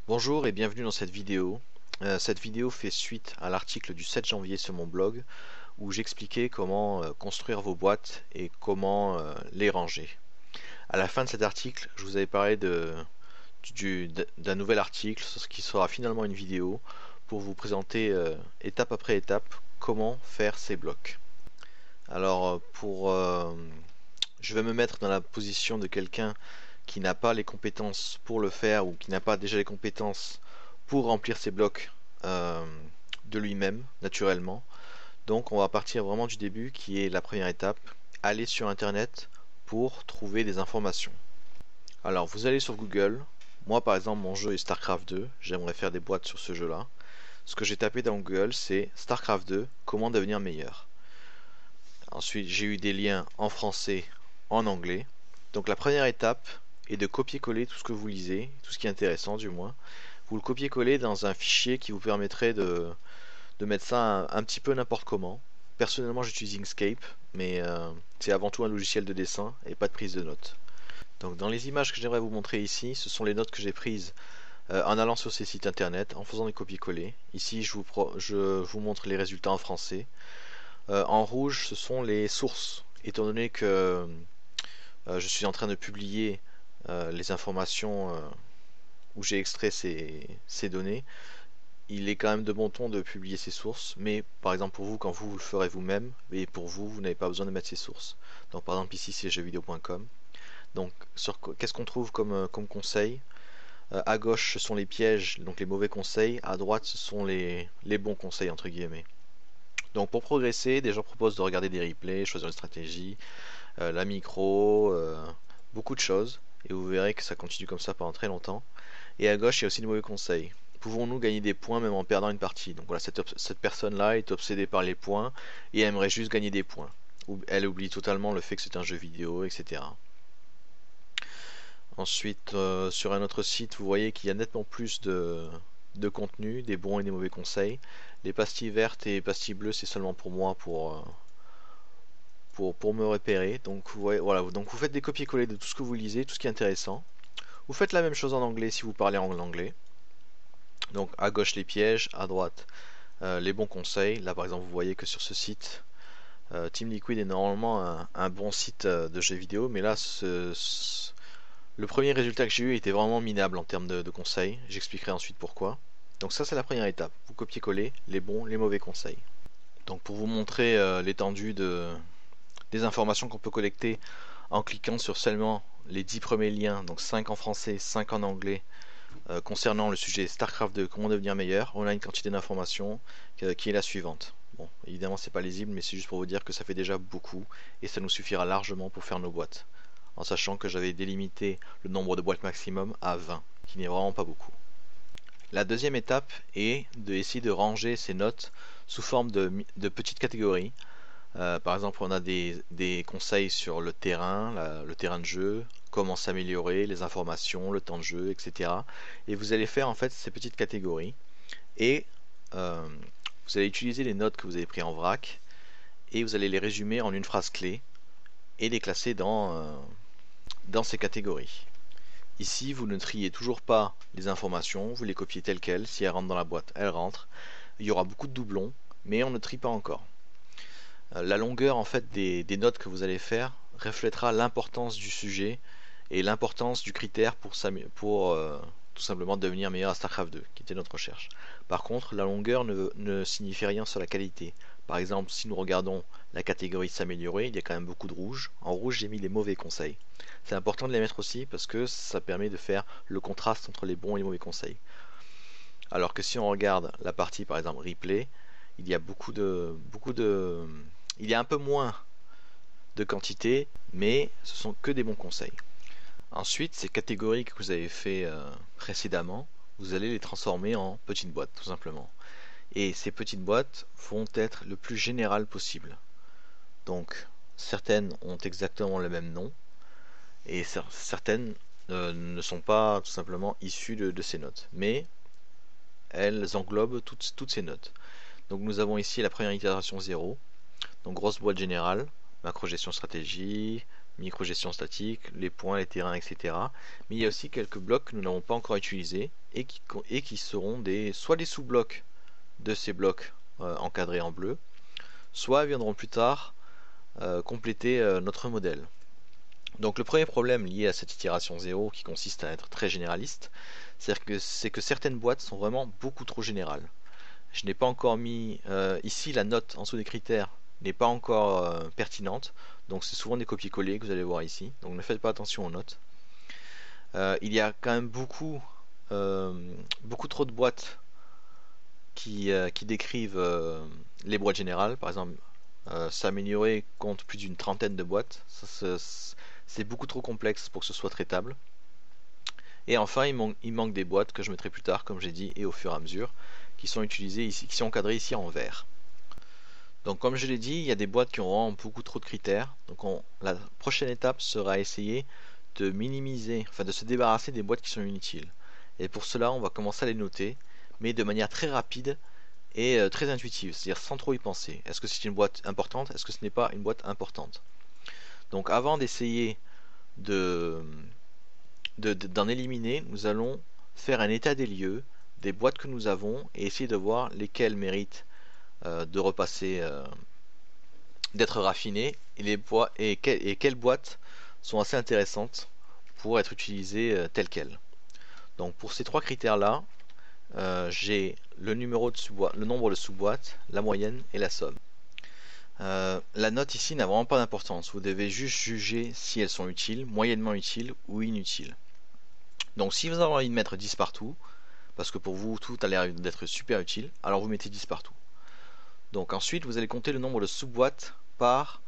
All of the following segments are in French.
Bonjour et bienvenue dans cette vidéo. Cette vidéo fait suite à l'article du 7 janvier sur mon blog où j'expliquais comment construire vos boîtes et comment les ranger. À la fin de cet article, je vous avais parlé d'un nouvel article, ce qui sera finalement une vidéo pour vous présenter étape après étape comment faire ces blocs. Alors je vais me mettre dans la position de quelqu'un qui n'a pas les compétences pour le faire ou qui n'a pas déjà les compétences pour remplir ses blocs euh, de lui-même, naturellement. Donc on va partir vraiment du début qui est la première étape, aller sur internet pour trouver des informations. Alors vous allez sur Google, moi par exemple mon jeu est StarCraft 2, j'aimerais faire des boîtes sur ce jeu là. Ce que j'ai tapé dans Google c'est StarCraft 2, comment devenir meilleur. Ensuite j'ai eu des liens en français, en anglais. Donc la première étape est de copier-coller tout ce que vous lisez, tout ce qui est intéressant du moins. Vous le copiez-coller dans un fichier qui vous permettrait de mettre ça un petit peu n'importe comment. Personnellement j'utilise Inkscape, mais c'est avant tout un logiciel de dessin et pas de prise de notes. Donc dans les images que j'aimerais vous montrer ici, ce sont les notes que j'ai prises en allant sur ces sites internet, en faisant des copier-coller. Ici je vous montre les résultats en français. En rouge ce sont les sources, étant donné que je suis en train de publier les informations où j'ai extrait ces données. Il est quand même de bon ton de publier ces sources, mais par exemple pour vous, quand vous le ferez vous-même, et pour vous, vous n'avez pas besoin de mettre ces sources. Donc par exemple ici c'est jeuxvideo.com. Donc qu'est-ce qu'on trouve comme conseil? À gauche ce sont les pièges, donc les mauvais conseils, à droite ce sont les bons conseils entre guillemets. Donc pour progresser, des gens proposent de regarder des replays, choisir une stratégie, la micro, beaucoup de choses, et vous verrez que ça continue comme ça pendant très longtemps. Et à gauche, il y a aussi de mauvais conseils. Pouvons-nous gagner des points même en perdant une partie? Donc voilà, cette personne-là est obsédée par les points et aimerait juste gagner des points. Elle oublie totalement le fait que c'est un jeu vidéo, etc. Ensuite, sur un autre site, vous voyez qu'il y a nettement plus de contenu, des bons et des mauvais conseils. Les pastilles vertes et les pastilles bleues, c'est seulement pour moi, pour me repérer. Donc voilà, donc vous faites des copier-coller de tout ce que vous lisez, tout ce qui est intéressant. Vous faites la même chose en anglais si vous parlez en anglais. Donc à gauche les pièges, à droite les bons conseils. Là par exemple vous voyez que sur ce site, Team Liquid est normalement un bon site de jeux vidéo, mais là le premier résultat que j'ai eu était vraiment minable en termes de conseils. J'expliquerai ensuite pourquoi. Donc ça c'est la première étape. Vous copiez-coller les bons, les mauvais conseils. Donc pour vous montrer l'étendue des informations qu'on peut collecter en cliquant sur seulement les 10 premiers liens, donc 5 en français, 5 en anglais, concernant le sujet StarCraft 2, comment devenir meilleur, on a une quantité d'informations qui est la suivante. Bon, évidemment c'est pas lisible, mais c'est juste pour vous dire que ça fait déjà beaucoup, et ça nous suffira largement pour faire nos boîtes, en sachant que j'avais délimité le nombre de boîtes maximum à 20, qui n'est vraiment pas beaucoup. La deuxième étape est d'essayer de ranger ces notes sous forme de petites catégories. Par exemple, on a des conseils sur le terrain, le terrain de jeu, comment s'améliorer, les informations, le temps de jeu, etc. Et vous allez faire en fait ces petites catégories et vous allez utiliser les notes que vous avez prises en vrac et vous allez les résumer en une phrase clé et les classer dans ces catégories. Ici, vous ne triez toujours pas les informations, vous les copiez telles quelles. Si elles rentrent dans la boîte, elles rentrent. Il y aura beaucoup de doublons, mais on ne trie pas encore. La longueur en fait des notes que vous allez faire reflètera l'importance du sujet et l'importance du critère pour tout simplement devenir meilleur à StarCraft 2, qui était notre recherche. Par contre, la longueur ne signifie rien sur la qualité. Par exemple, si nous regardons la catégorie s'améliorer, il y a quand même beaucoup de rouge. En rouge, j'ai mis les mauvais conseils. C'est important de les mettre aussi parce que ça permet de faire le contraste entre les bons et les mauvais conseils. Alors que si on regarde la partie par exemple replay, il y a il y a un peu moins de quantité, mais ce sont que des bons conseils. Ensuite, ces catégories que vous avez fait précédemment, vous allez les transformer en petites boîtes, tout simplement. Et ces petites boîtes vont être le plus générales possible. Donc, certaines ont exactement le même nom, et certaines ne sont pas tout simplement issues de ces notes. Mais elles englobent toutes ces notes. Donc nous avons ici la première itération 0, donc grosse boîte générale, macro gestion stratégie, micro-gestion statique, les points, les terrains, etc. Mais il y a aussi quelques blocs que nous n'avons pas encore utilisés et qui seront soit des sous-blocs de ces blocs encadrés en bleu, soit viendront plus tard compléter notre modèle. Donc le premier problème lié à cette itération 0 qui consiste à être très généraliste, c'est que certaines boîtes sont vraiment beaucoup trop générales. Je n'ai pas encore mis ici la note en dessous des critères n'est pas encore pertinente, donc c'est souvent des copier-coller que vous allez voir ici, donc ne faites pas attention aux notes. Il y a quand même beaucoup trop de boîtes qui décrivent les boîtes générales. Par exemple, s'améliorer compte plus d'une trentaine de boîtes. C'est beaucoup trop complexe pour que ce soit traitable. Et enfin, il manque des boîtes que je mettrai plus tard, comme j'ai dit, et au fur et à mesure, qui sont utilisées ici, qui sont encadrées ici en vert. Donc comme je l'ai dit, il y a des boîtes qui ont beaucoup trop de critères. Donc la prochaine étape sera essayer de minimiser, enfin de se débarrasser des boîtes qui sont inutiles. Et pour cela, on va commencer à les noter, mais de manière très rapide et très intuitive, c'est-à-dire sans trop y penser. Est-ce que c'est une boîte importante? Est-ce que ce n'est pas une boîte importante? Donc avant d'essayer d'en éliminer, nous allons faire un état des lieux des boîtes que nous avons et essayer de voir lesquelles méritent de repasser, d'être raffinées et quelles boîtes sont assez intéressantes pour être utilisées telles quelles. Donc pour ces trois critères là, j'ai le nombre de sous-boîtes, la moyenne et la somme. La note ici n'a vraiment pas d'importance, vous devez juste juger si elles sont utiles, moyennement utiles ou inutiles. Donc si vous avez envie de mettre 10 partout, parce que pour vous tout a l'air d'être super utile, alors vous mettez 10 partout. Donc ensuite vous allez compter le nombre de sous-boîtes par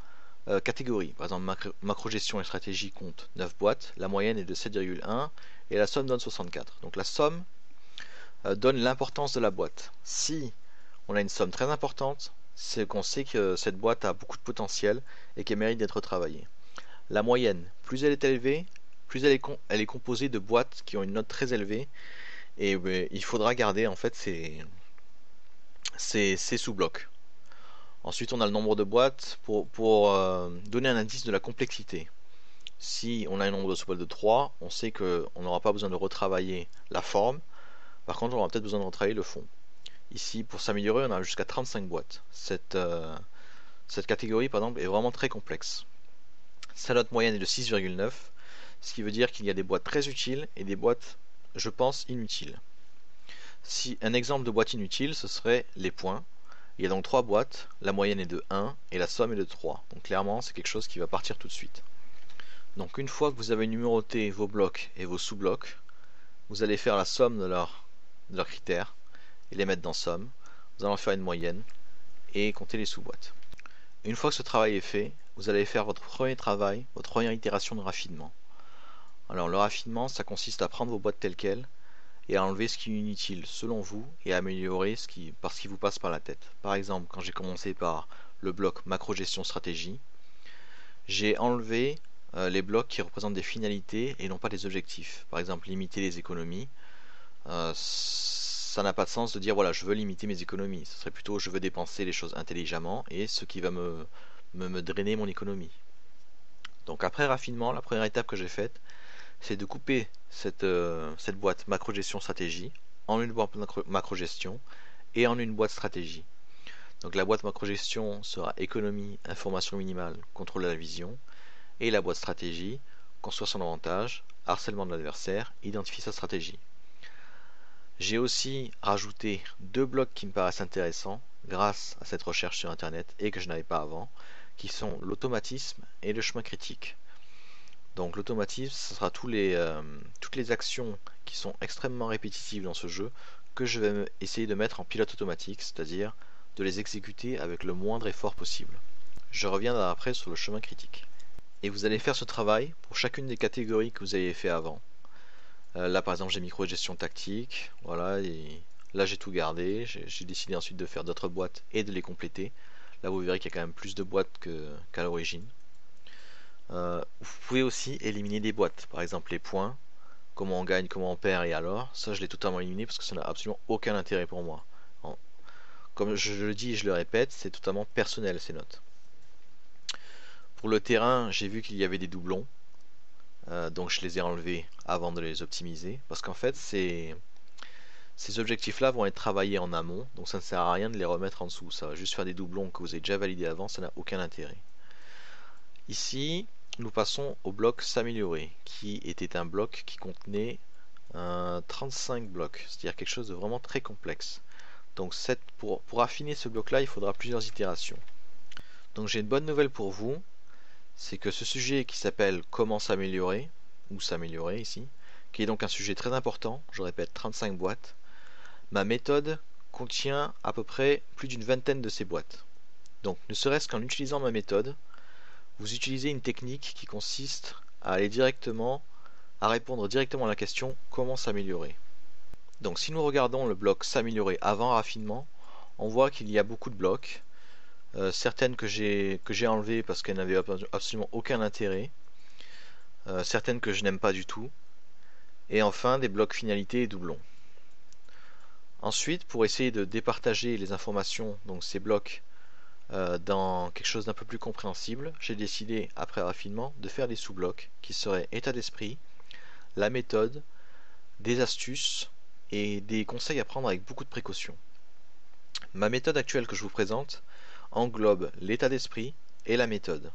catégorie. Par exemple macro-gestion et stratégie compte 9 boîtes, la moyenne est de 7,1 et la somme donne 64. Donc la somme donne l'importance de la boîte. Si on a une somme très importante, c'est qu'on sait que cette boîte a beaucoup de potentiel et qu'elle mérite d'être travaillée. La moyenne, plus elle est élevée, plus elle est composée de boîtes qui ont une note très élevée et il faudra garder en fait ces sous-blocs. Ensuite on a le nombre de boîtes pour donner un indice de la complexité. Si on a un nombre de sous-boîtes de 3, on sait qu'on n'aura pas besoin de retravailler la forme. Par contre, on aura peut-être besoin de retravailler le fond. Ici, pour s'améliorer, on a jusqu'à 35 boîtes. Cette catégorie, par exemple, est vraiment très complexe. Sa note moyenne est de 6,9, ce qui veut dire qu'il y a des boîtes très utiles et des boîtes, je pense, inutiles. Un exemple de boîte inutile, ce serait les points. Il y a donc 3 boîtes, la moyenne est de 1 et la somme est de 3. Donc clairement, c'est quelque chose qui va partir tout de suite. Donc une fois que vous avez numéroté vos blocs et vos sous-blocs, vous allez faire la somme de leurs critères et les mettre dans somme. Vous allez en faire une moyenne et compter les sous-boîtes. Une fois que ce travail est fait, vous allez faire votre premier travail, votre première itération de raffinement. Alors le raffinement, ça consiste à prendre vos boîtes telles quelles et à enlever ce qui est inutile selon vous et à améliorer ce qui vous passe par la tête. Par exemple, quand j'ai commencé par le bloc macro-gestion stratégie, j'ai enlevé les blocs qui représentent des finalités et non pas des objectifs. Par exemple, limiter les économies. Ça n'a pas de sens de dire voilà, je veux limiter mes économies. Ce serait plutôt je veux dépenser les choses intelligemment et ce qui va me drainer mon économie. Donc après raffinement, la première étape que j'ai faite, c'est de couper cette boîte macro-gestion stratégie en une boîte macro-gestion et en une boîte stratégie. Donc la boîte macro-gestion sera économie, information minimale, contrôle de la vision, et la boîte stratégie, construire son avantage, harcèlement de l'adversaire, identifier sa stratégie. J'ai aussi rajouté 2 blocs qui me paraissent intéressants grâce à cette recherche sur internet et que je n'avais pas avant, qui sont l'automatisme et le chemin critique. Donc l'automatisme, ce sera toutes les actions qui sont extrêmement répétitives dans ce jeu que je vais essayer de mettre en pilote automatique, c'est-à-dire de les exécuter avec le moindre effort possible. Je reviendrai après sur le chemin critique. Et vous allez faire ce travail pour chacune des catégories que vous avez fait avant. Là par exemple j'ai micro-gestion tactique, voilà, et là j'ai tout gardé, j'ai décidé ensuite de faire d'autres boîtes et de les compléter. Là vous verrez qu'il y a quand même plus de boîtes qu'à l'origine. Vous pouvez aussi éliminer des boîtes, par exemple les points, comment on gagne, comment on perd et alors, ça je l'ai totalement éliminé parce que ça n'a absolument aucun intérêt pour moi. Comme je le dis et je le répète, c'est totalement personnel ces notes. Pour le terrain, j'ai vu qu'il y avait des doublons, donc je les ai enlevés avant de les optimiser, parce qu'en fait ces objectifs-là vont être travaillés en amont, donc ça ne sert à rien de les remettre en dessous, ça va juste faire des doublons que vous avez déjà validés avant, ça n'a aucun intérêt. Ici, nous passons au bloc s'améliorer, qui était un bloc qui contenait 35 blocs, c'est-à-dire quelque chose de vraiment très complexe. Donc pour affiner ce bloc-là, il faudra plusieurs itérations. Donc j'ai une bonne nouvelle pour vous, c'est que ce sujet qui s'appelle comment s'améliorer, ou s'améliorer ici, qui est donc un sujet très important, je répète 35 boîtes, ma méthode contient à peu près plus d'une vingtaine de ces boîtes. Donc ne serait-ce qu'en utilisant ma méthode, vous utilisez une technique qui consiste à répondre directement à la question comment s'améliorer. Donc si nous regardons le bloc s'améliorer avant raffinement, on voit qu'il y a beaucoup de blocs, certaines que j'ai enlevées parce qu'elles n'avaient absolument aucun intérêt, certaines que je n'aime pas du tout, et enfin des blocs finalité et doublons. Ensuite, pour essayer de départager les informations, donc ces blocs, dans quelque chose d'un peu plus compréhensible, j'ai décidé, après raffinement, de faire des sous-blocs qui seraient état d'esprit, la méthode, des astuces et des conseils à prendre avec beaucoup de précautions. Ma méthode actuelle que je vous présente englobe l'état d'esprit et la méthode.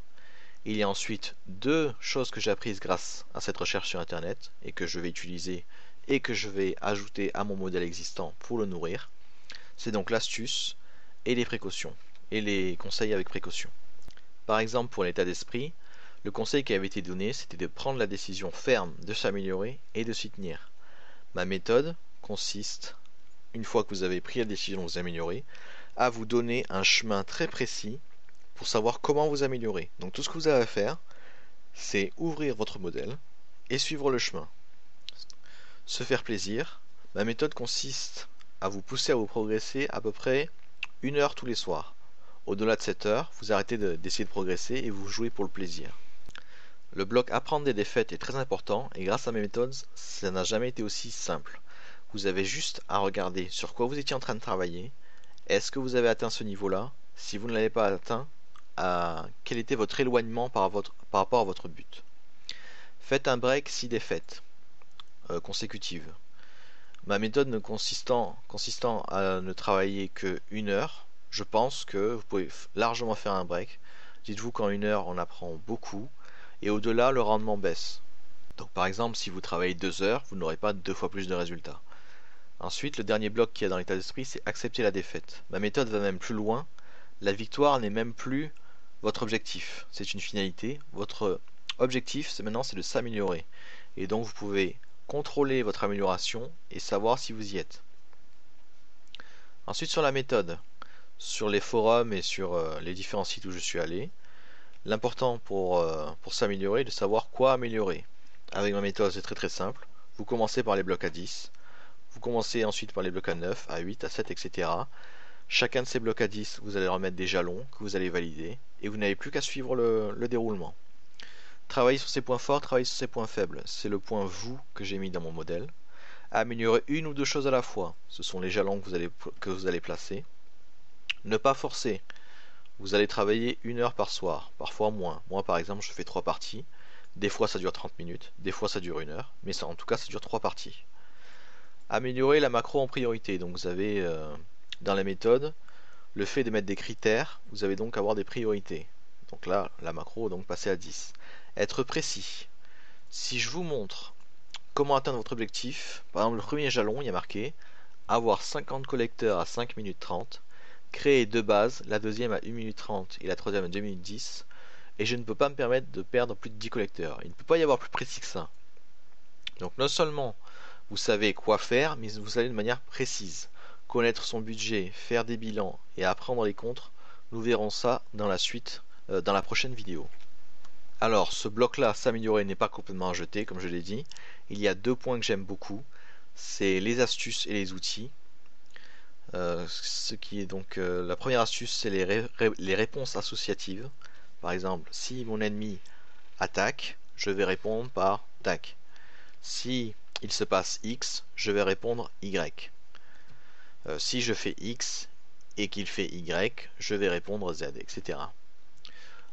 Il y a ensuite deux choses que j'ai apprises grâce à cette recherche sur internet et que je vais utiliser et que je vais ajouter à mon modèle existant pour le nourrir. C'est donc l'astuce et les précautions, et les conseils avec précaution. Par exemple, pour l'état d'esprit, le conseil qui avait été donné, c'était de prendre la décision ferme de s'améliorer et de s'y tenir. Ma méthode consiste, une fois que vous avez pris la décision de vous améliorer, à vous donner un chemin très précis pour savoir comment vous améliorer. Donc tout ce que vous avez à faire, c'est ouvrir votre modèle et suivre le chemin. Se faire plaisir. Ma méthode consiste à vous pousser à vous progresser à peu près 1 heure tous les soirs. Au-delà de cette heure, vous arrêtez d'essayer de progresser et vous jouez pour le plaisir. Le bloc apprendre des défaites est très important et grâce à mes méthodes, ça n'a jamais été aussi simple. Vous avez juste à regarder sur quoi vous étiez en train de travailler. Est-ce que vous avez atteint ce niveau-là? Si vous ne l'avez pas atteint, quel était votre éloignement par rapport à votre but? Faites un break 6 défaites consécutives. Ma méthode consistant à ne travailler que 1 heure, je pense que vous pouvez largement faire un break. Dites-vous qu'en 1 heure, on apprend beaucoup et au-delà, le rendement baisse. Donc par exemple, si vous travaillez 2 heures, vous n'aurez pas 2 fois plus de résultats. Ensuite, le dernier bloc qu'il y a dans l'état d'esprit, c'est accepter la défaite. Ma méthode va même plus loin. La victoire n'est même plus votre objectif. C'est une finalité. Votre objectif, c'est de s'améliorer. Et donc, vous pouvez contrôler votre amélioration et savoir si vous y êtes. Ensuite, sur la méthode, sur les forums et sur les différents sites où je suis allé, l'important pour s'améliorer est de savoir quoi améliorer. Avec ma méthode, c'est très simple. Vous commencez par les blocs à 10. Vous commencez ensuite par les blocs à 9, à 8, à 7, etc. Chacun de ces blocs à 10, vous allez leur mettre des jalons que vous allez valider et vous n'avez plus qu'à suivre le déroulement. Travaillez sur ses points forts, travaillez sur ses points faibles. C'est le point vous que j'ai mis dans mon modèle. Améliorer une ou deux choses à la fois. Ce sont les jalons que vous allez placer. Ne pas forcer. Vous allez travailler 1 heure par soir, parfois moins. Moi par exemple, je fais 3 parties. Des fois ça dure 30 minutes, des fois ça dure 1 heure, mais ça, en tout cas ça dure 3 parties. Améliorer la macro en priorité. Donc vous avez dans la méthode le fait de mettre des critères, vous allez donc avoir des priorités. Donc là, la macro donc passer à 10. Être précis. Si je vous montre comment atteindre votre objectif, par exemple le premier jalon, il y a marqué avoir 50 collecteurs à 5 minutes 30, créer 2 bases, la deuxième à 1 minute 30 et la troisième à 2 minutes 10, et je ne peux pas me permettre de perdre plus de 10 collecteurs. Il ne peut pas y avoir plus précis que ça. Donc non seulement vous savez quoi faire, mais vous savez de manière précise. Connaître son budget, faire des bilans et apprendre les contres, nous verrons ça dans la suite, dans la prochaine vidéo. Alors, ce bloc-là, s'améliorer, n'est pas complètement à jeter, comme je l'ai dit. Il y a 2 points que j'aime beaucoup, c'est les astuces et les outils. Ce qui est donc la première astuce, c'est les réponses associatives. Par exemple, si mon ennemi attaque, je vais répondre par tac. Si il se passe X, je vais répondre Y. Si je fais X et qu'il fait Y, je vais répondre Z, etc.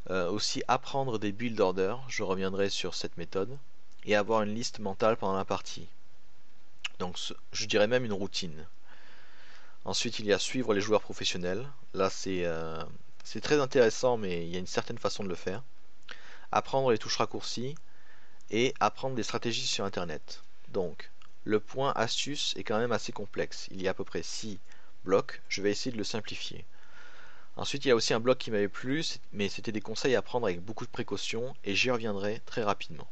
Aussi apprendre des build orders, je reviendrai sur cette méthode, et avoir une liste mentale pendant la partie. Donc je dirais même une routine. Ensuite il y a suivre les joueurs professionnels. Là c'est très intéressant, mais il y a une certaine façon de le faire. Apprendre les touches raccourcies et apprendre des stratégies sur internet. Donc le point astuce est quand même assez complexe. Il y a à peu près 6 blocs, je vais essayer de le simplifier. Ensuite il y a aussi un bloc qui m'avait plu, mais c'était des conseils à prendre avec beaucoup de précautions et j'y reviendrai très rapidement.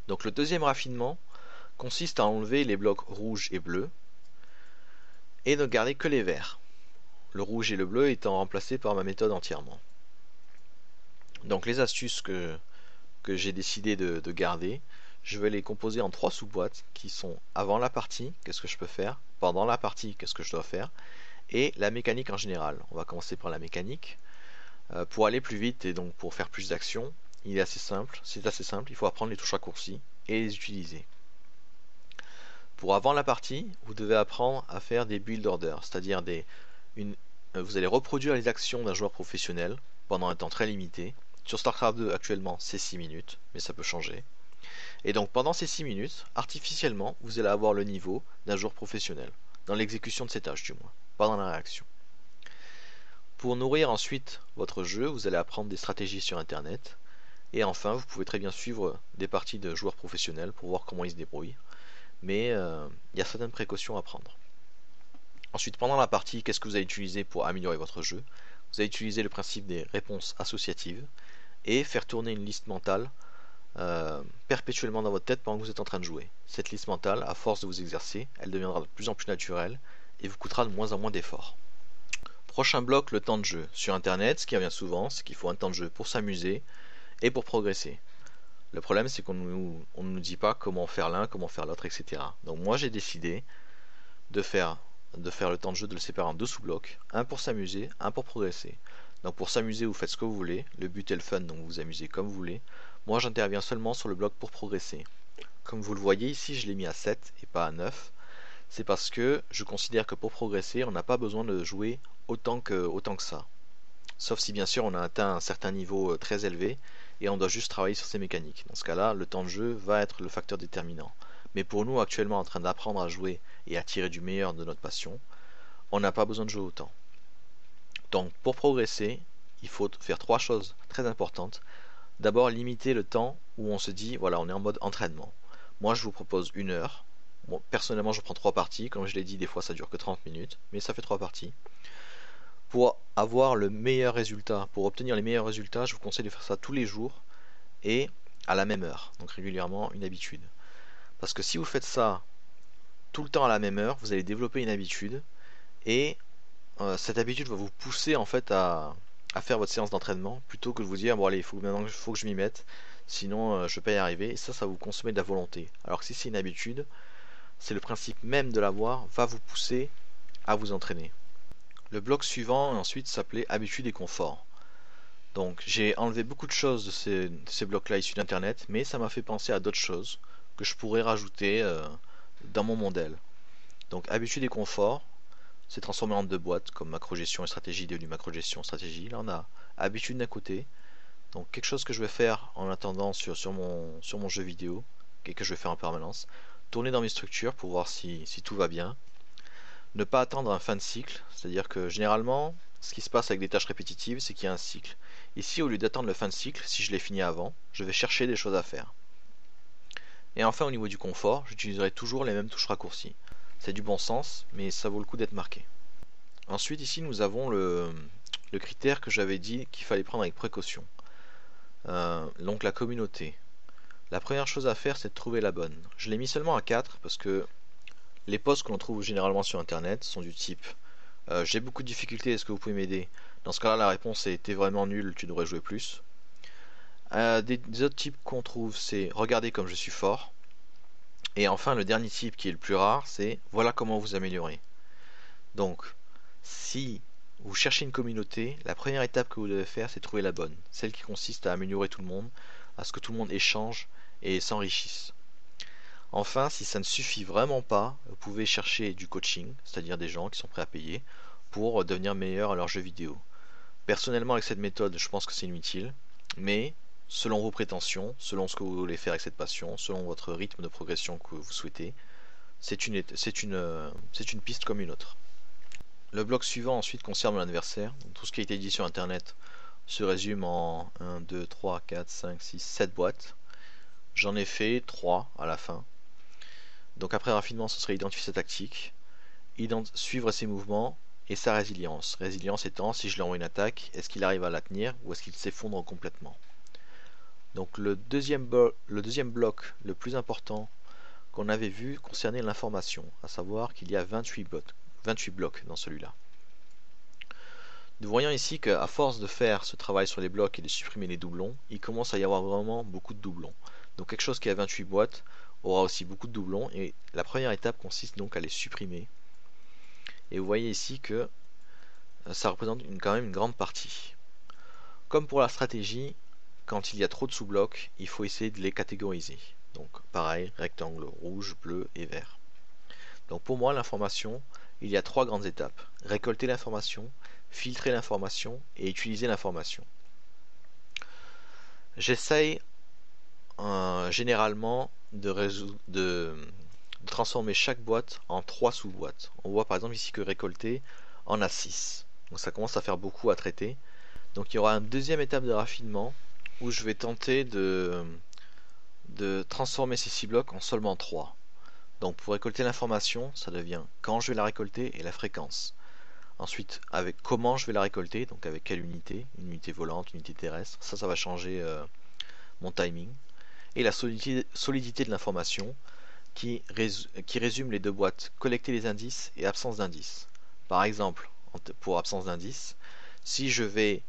Donc le deuxième raffinement consiste à enlever les blocs rouges et bleus et ne garder que les verts. Le rouge et le bleu étant remplacés par ma méthode entièrement. Donc les astuces que j'ai décidé de garder, je vais les composer en 3 sous-boîtes qui sont avant la partie, qu'est-ce que je peux faire, pendant la partie, qu'est-ce que je dois faire, et la mécanique en général. On va commencer par la mécanique. Pour aller plus vite et donc pour faire plus d'actions, c'est assez simple, il faut apprendre les touches raccourcies et les utiliser. Pour avant la partie, vous devez apprendre à faire des build orders, c'est-à-dire vous allez reproduire les actions d'un joueur professionnel pendant un temps très limité. Sur StarCraft 2 actuellement c'est 6 minutes, mais ça peut changer. Et donc pendant ces 6 minutes, artificiellement, vous allez avoir le niveau d'un joueur professionnel, dans l'exécution de ces tâches du moins, pas dans la réaction. Pour nourrir ensuite votre jeu, vous allez apprendre des stratégies sur internet. Et enfin, vous pouvez très bien suivre des parties de joueurs professionnels pour voir comment ils se débrouillent. Mais il y a certaines précautions à prendre. Ensuite, pendant la partie, qu'est-ce que vous allez utiliser pour améliorer votre jeu? Vous allez utiliser le principe des réponses associatives et faire tourner une liste mentale perpétuellement dans votre tête pendant que vous êtes en train de jouer. Cette liste mentale, à force de vous exercer, elle deviendra de plus en plus naturelle et vous coûtera de moins en moins d'efforts. Prochain bloc, le temps de jeu. Sur internet, ce qui revient souvent, c'est qu'il faut un temps de jeu pour s'amuser et pour progresser. Le problème, c'est qu'on ne nous dit pas comment faire l'un, comment faire l'autre, etc. Donc moi, j'ai décidé de faire le temps de jeu, de le séparer en 2 sous-blocs, un pour s'amuser, un pour progresser. Donc pour s'amuser, vous faites ce que vous voulez, le but est le fun, donc vous vous amusez comme vous voulez. Moi, j'interviens seulement sur le bloc pour progresser. Comme vous le voyez ici, je l'ai mis à 7 et pas à 9. C'est parce que je considère que pour progresser, on n'a pas besoin de jouer autant que ça. Sauf si bien sûr on a atteint un certain niveau très élevé et on doit juste travailler sur ses mécaniques. Dans ce cas-là, le temps de jeu va être le facteur déterminant. Mais pour nous, actuellement en train d'apprendre à jouer et à tirer du meilleur de notre passion, on n'a pas besoin de jouer autant. Donc pour progresser, il faut faire 3 choses très importantes. D'abord, limiter le temps où on se dit, voilà, on est en mode entraînement. Moi, je vous propose 1 heure. Bon, personnellement, je prends 3 parties. Comme je l'ai dit, des fois, ça dure que 30 minutes. Mais ça fait 3 parties. Pour avoir le meilleur résultat, pour obtenir les meilleurs résultats, je vous conseille de faire ça tous les jours et à la même heure. Donc régulièrement, une habitude. Parce que si vous faites ça tout le temps à la même heure, vous allez développer une habitude. Et cette habitude va vous pousser en fait à faire votre séance d'entraînement plutôt que de vous dire bon allez il faut que je m'y mette, sinon je ne vais pas y arriver, et ça va vous consommer de la volonté. Alors que si c'est une habitude, c'est le principe même de l'avoir va vous pousser à vous entraîner. Le bloc suivant ensuite s'appelait habitude et confort. Donc j'ai enlevé beaucoup de choses de ces blocs là issus d'internet, mais ça m'a fait penser à d'autres choses que je pourrais rajouter dans mon modèle. Donc habitude et confort, c'est transformé en 2 boîtes comme macro-gestion et stratégie devenu macro-gestion stratégie. Là on a habitude d'un côté, donc quelque chose que je vais faire en attendant sur mon jeu vidéo et que je vais faire en permanence, tourner dans mes structures pour voir si tout va bien, ne pas attendre un fin de cycle, c'est-à-dire que généralement ce qui se passe avec des tâches répétitives c'est qu'il y a un cycle. Ici au lieu d'attendre le fin de cycle, si je l'ai fini avant, je vais chercher des choses à faire. Et enfin au niveau du confort, j'utiliserai toujours les mêmes touches raccourcies. C'est du bon sens, mais ça vaut le coup d'être marqué. Ensuite ici nous avons le critère que j'avais dit qu'il fallait prendre avec précaution. Donc la communauté. La première chose à faire c'est de trouver la bonne. Je l'ai mis seulement à 4 parce que les posts que l'on trouve généralement sur internet sont du type j'ai beaucoup de difficultés, est-ce que vous pouvez m'aider? Dans ce cas-là la réponse est t'es vraiment nul, tu devrais jouer plus. Des autres types qu'on trouve c'est regardez comme je suis fort. Et enfin le dernier type qui est le plus rare c'est voilà comment vous améliorer. Donc si vous cherchez une communauté, la première étape que vous devez faire c'est trouver la bonne, celle qui consiste à améliorer tout le monde, à ce que tout le monde échange et s'enrichisse. Enfin, si ça ne suffit vraiment pas, vous pouvez chercher du coaching, c'est-à-dire des gens qui sont prêts à payer pour devenir meilleurs à leur jeu vidéo. Personnellement, avec cette méthode, je pense que c'est inutile, mais selon vos prétentions, selon ce que vous voulez faire avec cette passion, selon votre rythme de progression que vous souhaitez, c'est une piste comme une autre. Le bloc suivant ensuite concerne l'adversaire. Tout ce qui a été dit sur internet se résume en 1, 2, 3, 4, 5, 6, 7 boîtes. J'en ai fait 3 à la fin. Donc après rapidement ce serait identifier sa tactique, suivre ses mouvements et sa résilience. Résilience étant si je lui envoie une attaque, est-ce qu'il arrive à la tenir ou est-ce qu'il s'effondre complètement. Donc le deuxième bloc le plus important qu'on avait vu concernait l'information, à savoir qu'il y a 28 blocs dans celui-là. Nous voyons ici qu'à force de faire ce travail sur les blocs et de supprimer les doublons, il commence à y avoir vraiment beaucoup de doublons. Donc quelque chose qui a 28 boîtes aura aussi beaucoup de doublons et la première étape consiste donc à les supprimer. Et vous voyez ici que ça représente quand même une grande partie. Comme pour la stratégie, quand il y a trop de sous-blocs, il faut essayer de les catégoriser. Donc pareil, rectangle rouge, bleu et vert. Donc pour moi, l'information, il y a 3 grandes étapes. Récolter l'information, filtrer l'information et utiliser l'information. J'essaye généralement de transformer chaque boîte en 3 sous-boîtes. On voit par exemple ici que récolter en a 6. Donc ça commence à faire beaucoup à traiter. Donc il y aura une deuxième étape de raffinement où je vais tenter de transformer ces 6 blocs en seulement 3. Donc pour récolter l'information, ça devient quand je vais la récolter et la fréquence. Ensuite, avec comment je vais la récolter, donc avec quelle unité, une unité volante, une unité terrestre, ça va changer mon timing. Et la solidité de l'information qui résume les deux boîtes, collecter les indices et absence d'indices. Par exemple, pour absence d'indices, si je vais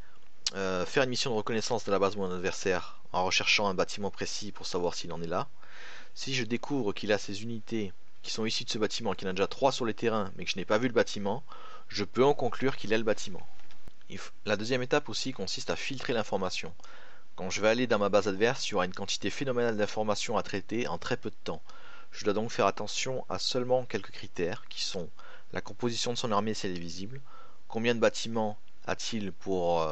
faire une mission de reconnaissance de la base de mon adversaire en recherchant un bâtiment précis pour savoir s'il en est là, si je découvre qu'il a ces unités qui sont issues de ce bâtiment, qu'il y en a déjà 3 sur les terrains mais que je n'ai pas vu le bâtiment, je peux en conclure qu'il est le bâtiment. La deuxième étape aussi consiste à filtrer l'information. Quand je vais aller dans ma base adverse, il y aura une quantité phénoménale d'informations à traiter en très peu de temps. Je dois donc faire attention à seulement quelques critères qui sont la composition de son armée si elle est visible, combien de bâtiments a-t-il pour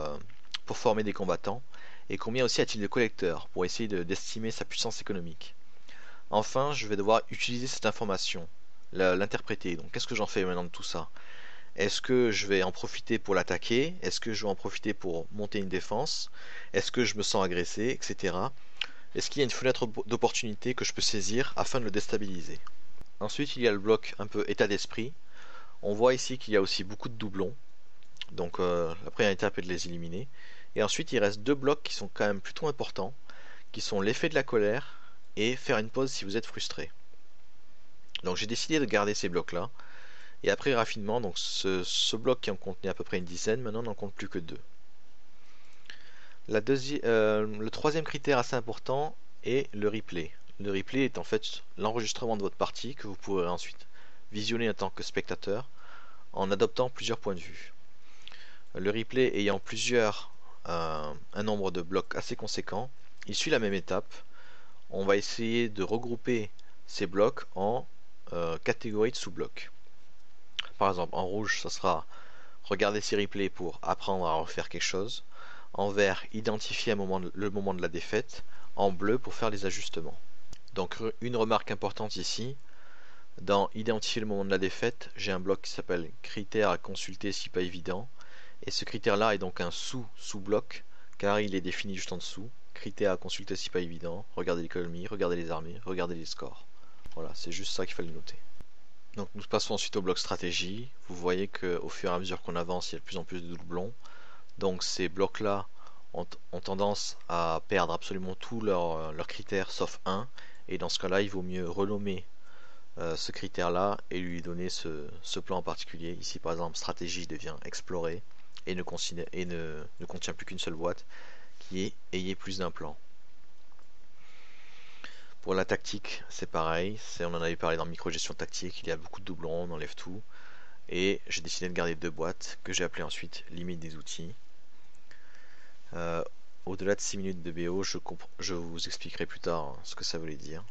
former des combattants, et combien aussi a-t-il de collecteurs pour essayer d'estimer sa puissance économique. Enfin, je vais devoir utiliser cette information, l'interpréter. Donc qu'est-ce que j'en fais maintenant de tout ça? Est-ce que je vais en profiter pour l'attaquer? Est-ce que je vais en profiter pour monter une défense? Est-ce que je me sens agressé, etc. Est-ce qu'il y a une fenêtre d'opportunité que je peux saisir afin de le déstabiliser? Ensuite, il y a le bloc un peu état d'esprit. On voit ici qu'il y a aussi beaucoup de doublons. Donc la première étape est de les éliminer. Et ensuite, il reste 2 blocs qui sont quand même plutôt importants, qui sont l'effet de la colère et faire une pause si vous êtes frustré. Donc j'ai décidé de garder ces blocs-là. Et après raffinement, donc ce bloc qui en contenait à peu près une dizaine, maintenant n'en compte plus que 2. Le troisième critère assez important est le replay. Le replay est en fait l'enregistrement de votre partie que vous pourrez ensuite visionner en tant que spectateur en adoptant plusieurs points de vue. Le replay ayant un nombre de blocs assez conséquent, il suit la même étape. On va essayer de regrouper ces blocs en catégories de sous-blocs. Par exemple, en rouge, ça sera regarder ces replays pour apprendre à refaire quelque chose. En vert, identifier le moment de la défaite. En bleu, pour faire les ajustements. Donc une remarque importante ici, dans identifier le moment de la défaite, j'ai un bloc qui s'appelle critères à consulter si pas évident. Et ce critère-là est donc un sous-bloc, car il est défini juste en dessous. Critères à consulter si pas évident, regardez l'économie, regardez les armées, regardez les scores. Voilà, c'est juste ça qu'il fallait noter. Donc nous passons ensuite au bloc stratégie. Vous voyez qu'au fur et à mesure qu'on avance, il y a de plus en plus de doublons. Donc ces blocs-là ont tendance à perdre absolument tous leurs critères sauf un. Et dans ce cas-là, il vaut mieux renommer ce critère-là et lui donner ce plan en particulier. Ici par exemple, stratégie devient explorer et ne contient plus qu'une seule boîte qui est ayez plus d'un plan. Pour la tactique, c'est pareil, on en avait parlé dans micro-gestion tactique, il y a beaucoup de doublons, on enlève tout. Et j'ai décidé de garder 2 boîtes que j'ai appelées ensuite limite des outils. Au-delà de 6 minutes de BO, je vous expliquerai plus tard ce que ça voulait dire.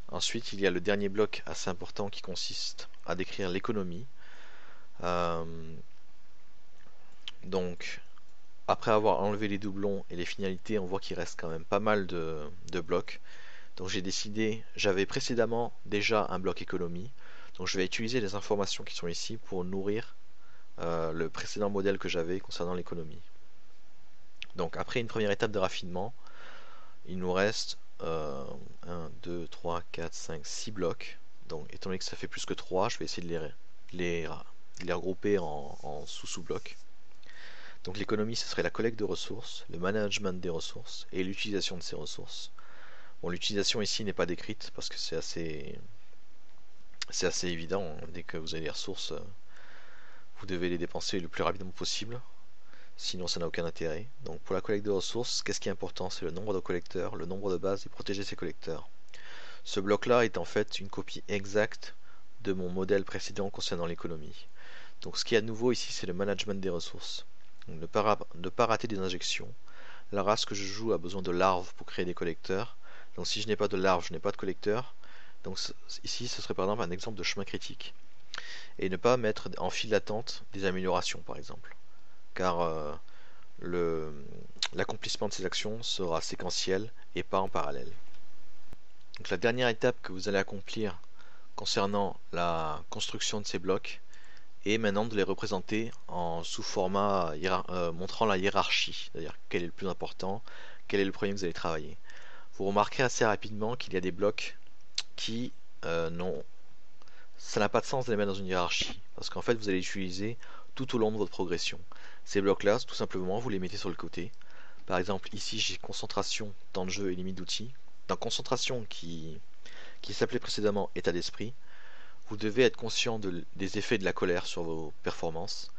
Ensuite, il y a le dernier bloc assez important qui consiste à décrire l'économie. Donc après avoir enlevé les doublons et les finalités, on voit qu'il reste quand même pas mal de blocs. Donc j'ai décidé, j'avais précédemment déjà un bloc économie, donc je vais utiliser les informations qui sont ici pour nourrir le précédent modèle que j'avais concernant l'économie. Donc après une première étape de raffinement, il nous reste 1, 2, 3, 4, 5, 6 blocs. Donc étant donné que ça fait plus que 3, je vais essayer de les regrouper en sous-sous-blocs. Donc l'économie, ce serait la collecte de ressources, le management des ressources et l'utilisation de ces ressources. Bon, l'utilisation ici n'est pas décrite parce que c'est assez évident, hein. Dès que vous avez les ressources, vous devez les dépenser le plus rapidement possible. Sinon, ça n'a aucun intérêt. Donc pour la collecte de ressources, qu'est-ce qui est important? C'est le nombre de collecteurs, le nombre de bases et protéger ces collecteurs. Ce bloc-là est en fait une copie exacte de mon modèle précédent concernant l'économie. Donc ce qu'il y a de nouveau ici, c'est le management des ressources. Donc, ne pas rater des injections. La race que je joue a besoin de larves pour créer des collecteurs. Donc si je n'ai pas de larves, je n'ai pas de collecteur. Donc ici, ce serait par exemple un exemple de chemin critique. Et ne pas mettre en file d'attente des améliorations par exemple. Car l'accomplissement de ces actions sera séquentiel et pas en parallèle. Donc la dernière étape que vous allez accomplir concernant la construction de ces blocs est maintenant de les représenter sous format montrant la hiérarchie, c'est-à-dire quel est le plus important, quel est le premier que vous allez travailler. Vous remarquerez assez rapidement qu'il y a des blocs qui ça n'a pas de sens de les mettre dans une hiérarchie, parce qu'en fait vous allez utiliser tout au long de votre progression. Ces blocs-là, tout simplement, vous les mettez sur le côté. Par exemple, ici j'ai concentration, temps de jeu et limite d'outils. Dans concentration qui s'appelait précédemment état d'esprit, vous devez être conscient des effets de la colère sur vos performances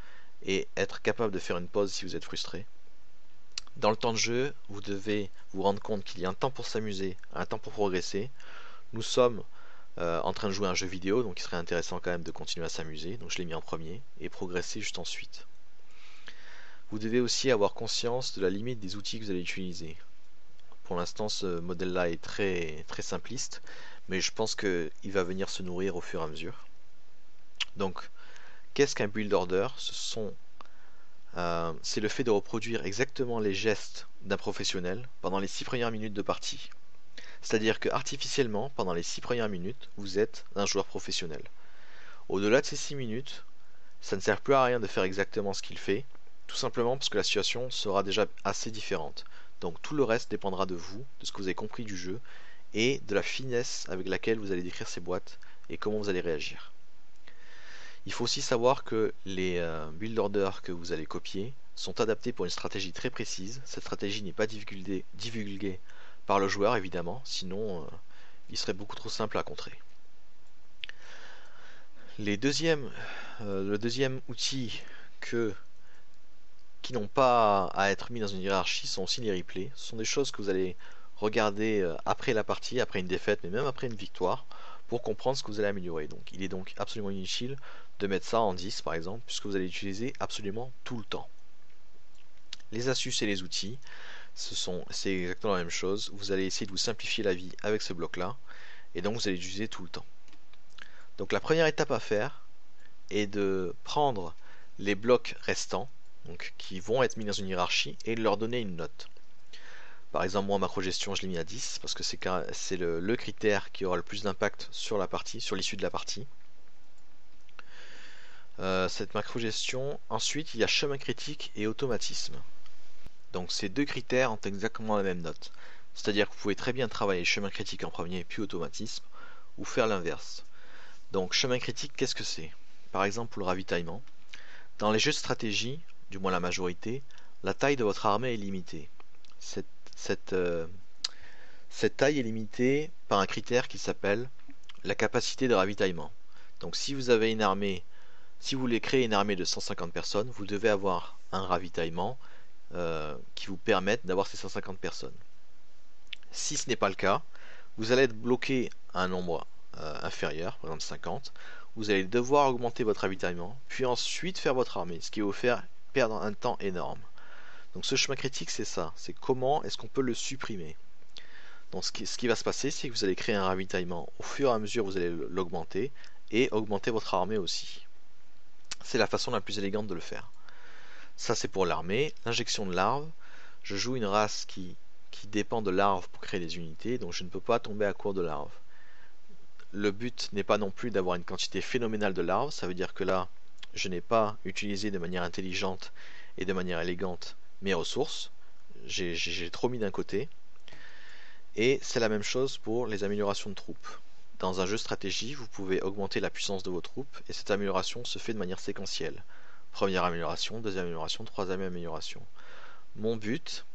et être capable de faire une pause si vous êtes frustré. Dans le temps de jeu, vous devez vous rendre compte qu'il y a un temps pour s'amuser, un temps pour progresser. Nous sommes en train de jouer à un jeu vidéo, donc il serait intéressant quand même de continuer à s'amuser, donc je l'ai mis en premier, et progresser juste ensuite. Vous devez aussi avoir conscience de la limite des outils que vous allez utiliser. Pour l'instant, ce modèle-là est très, très simpliste, mais je pense qu'il va venir se nourrir au fur et à mesure. Donc, qu'est-ce qu'un build order? C'est le fait de reproduire exactement les gestes d'un professionnel pendant les 6 premières minutes de partie. C'est-à-dire que artificiellement, pendant les 6 premières minutes, vous êtes un joueur professionnel. Au-delà de ces 6 minutes, ça ne sert plus à rien de faire exactement ce qu'il fait, tout simplement parce que la situation sera déjà assez différente. Donc tout le reste dépendra de vous, de ce que vous avez compris du jeu, et de la finesse avec laquelle vous allez décrire ces boîtes et comment vous allez réagir. Il faut aussi savoir que les build orders que vous allez copier sont adaptés pour une stratégie très précise. Cette stratégie n'est pas divulguée par le joueur évidemment, sinon il serait beaucoup trop simple à contrer. Le deuxième outil qui n'ont pas à être mis dans une hiérarchie sont aussi les replays. Ce sont des choses que vous allez regarder après la partie, après une défaite, mais même après une victoire, pour comprendre ce que vous allez améliorer. Donc il est donc absolument inutile de mettre ça en 10 par exemple, puisque vous allez l'utiliser absolument tout le temps. Les astuces et les outils, c'est exactement la même chose. Vous allez essayer de vous simplifier la vie avec ce bloc-là, et donc vous allez l'utiliser tout le temps. Donc la première étape à faire est de prendre les blocs restants, donc qui vont être mis dans une hiérarchie, et de leur donner une note. Par exemple, moi, macro gestion, je l'ai mis à 10 parce que c'est le critère qui aura le plus d'impact sur la partie, sur l'issue de la partie. Cette macro gestion, ensuite, il y a chemin critique et automatisme. Donc ces deux critères ont exactement la même note. C'est-à-dire que vous pouvez très bien travailler chemin critique en premier, puis automatisme, ou faire l'inverse. Donc chemin critique, qu'est-ce que c'est? Par exemple, pour le ravitaillement. Dans les jeux de stratégie, du moins la majorité, la taille de votre armée est limitée. Cette taille est limitée par un critère qui s'appelle la capacité de ravitaillement. Donc si vous avez une armée, si vous voulez créer une armée de 150 personnes, vous devez avoir un ravitaillement qui vous permette d'avoir ces 150 personnes. Si ce n'est pas le cas, vous allez être bloqué à un nombre inférieur, par exemple 50. Vous allez devoir augmenter votre ravitaillement, puis ensuite faire votre armée, ce qui va vous faire perdre un temps énorme. Donc ce chemin critique, c'est ça, c'est comment est-ce qu'on peut le supprimer. Donc ce qui va se passer, c'est que vous allez créer un ravitaillement. Au fur et à mesure, vous allez l'augmenter et augmenter votre armée aussi. C'est la façon la plus élégante de le faire. Ça c'est pour l'armée. L'injection de larves, je joue une race qui dépend de larves pour créer des unités, donc je ne peux pas tomber à court de larves. Le but n'est pas non plus d'avoir une quantité phénoménale de larves, ça veut dire que là, je n'ai pas utilisé de manière intelligente et de manière élégante mes ressources, j'ai trop mis d'un côté. Et c'est la même chose pour les améliorations de troupes. Dans un jeu stratégie, vous pouvez augmenter la puissance de vos troupes, et cette amélioration se fait de manière séquentielle. Première amélioration, deuxième amélioration, troisième amélioration. Mon but,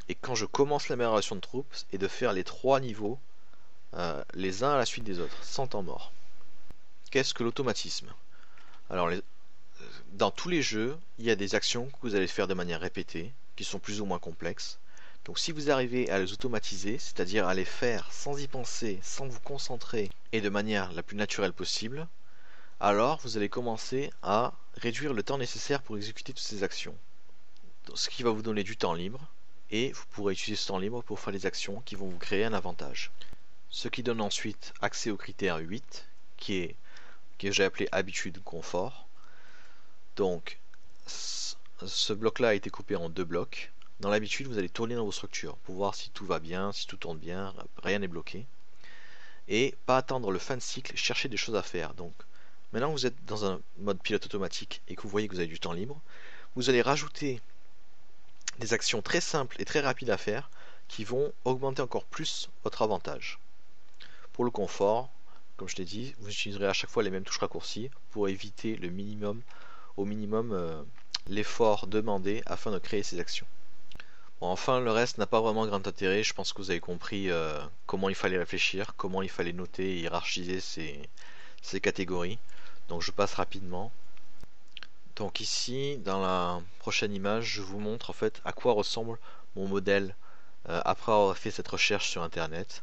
et quand je commence l'amélioration de troupes, est de faire les 3 niveaux, les uns à la suite des autres, sans temps mort. Qu'est-ce que l'automatisme? Alors, dans tous les jeux, il y a des actions que vous allez faire de manière répétée, qui sont plus ou moins complexes. Donc si vous arrivez à les automatiser, c'est-à-dire à les faire sans y penser, sans vous concentrer, et de manière la plus naturelle possible, alors vous allez commencer à réduire le temps nécessaire pour exécuter toutes ces actions. Ce qui va vous donner du temps libre, et vous pourrez utiliser ce temps libre pour faire les actions qui vont vous créer un avantage. Ce qui donne ensuite accès au critère 8, que j'ai appelé habitude confort. Donc ce bloc-là a été coupé en 2 blocs. Dans l'habitude, vous allez tourner dans vos structures pour voir si tout va bien, si tout tourne bien, rien n'est bloqué. Et pas attendre le fin de cycle, chercher des choses à faire. Donc, maintenant que vous êtes dans un mode pilote automatique et que vous voyez que vous avez du temps libre, vous allez rajouter des actions très simples et très rapides à faire qui vont augmenter encore plus votre avantage. Pour le confort, comme je l'ai dit, vous utiliserez à chaque fois les mêmes touches raccourcies pour éviter au minimum l'effort demandé afin de créer ces actions. Bon, enfin, le reste n'a pas vraiment grand intérêt. Je pense que vous avez compris comment il fallait réfléchir, comment il fallait noter et hiérarchiser ces catégories. Donc je passe rapidement. Donc ici, dans la prochaine image, je vous montre en fait à quoi ressemble mon modèle après avoir fait cette recherche sur internet.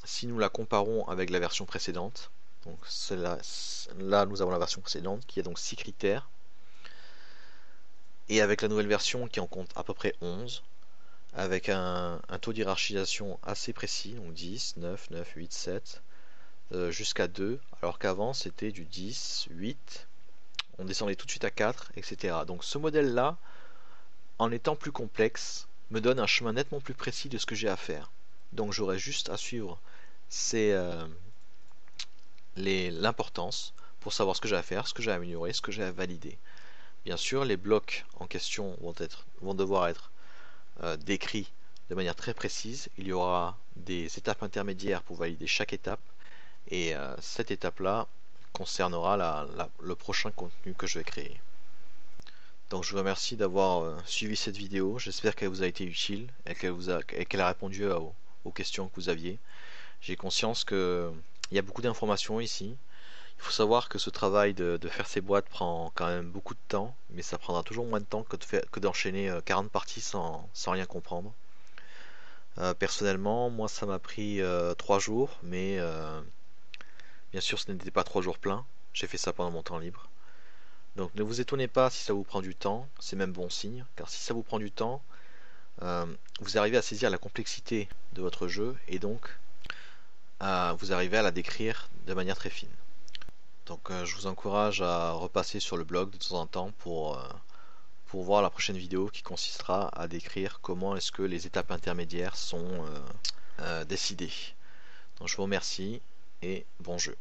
Si nous la comparons avec la version précédente, donc là nous avons la version précédente qui a donc 6 critères. Et avec la nouvelle version qui en compte à peu près 11, avec un taux d'hierarchisation assez précis, donc 10, 9, 9, 8, 7, jusqu'à 2, alors qu'avant c'était du 10, 8, on descendait tout de suite à 4, etc. Donc ce modèle-là, en étant plus complexe, me donne un chemin nettement plus précis de ce que j'ai à faire. Donc j'aurai juste à suivre l'importance pour savoir ce que j'ai à faire, ce que j'ai à améliorer, ce que j'ai à valider. Bien sûr, les blocs en question vont devoir être décrits de manière très précise. Il y aura des étapes intermédiaires pour valider chaque étape. Et cette étape-là concernera le prochain contenu que je vais créer. Donc je vous remercie d'avoir suivi cette vidéo. J'espère qu'elle vous a été utile et qu'elle a répondu aux questions que vous aviez. J'ai conscience qu'il y a beaucoup d'informations ici. Il faut savoir que ce travail de faire ces boîtes prend quand même beaucoup de temps, mais ça prendra toujours moins de temps que d'enchaîner 40 parties sans rien comprendre. Personnellement, moi ça m'a pris 3 jours, mais bien sûr ce n'était pas 3 jours pleins, j'ai fait ça pendant mon temps libre. Donc ne vous étonnez pas si ça vous prend du temps, c'est même bon signe, car si ça vous prend du temps, vous arrivez à saisir la complexité de votre jeu, et donc vous arrivez à la décrire de manière très fine. Donc je vous encourage à repasser sur le blog de temps en temps pour voir la prochaine vidéo qui consistera à décrire comment est-ce que les étapes intermédiaires sont décidées. Donc je vous remercie et bon jeu.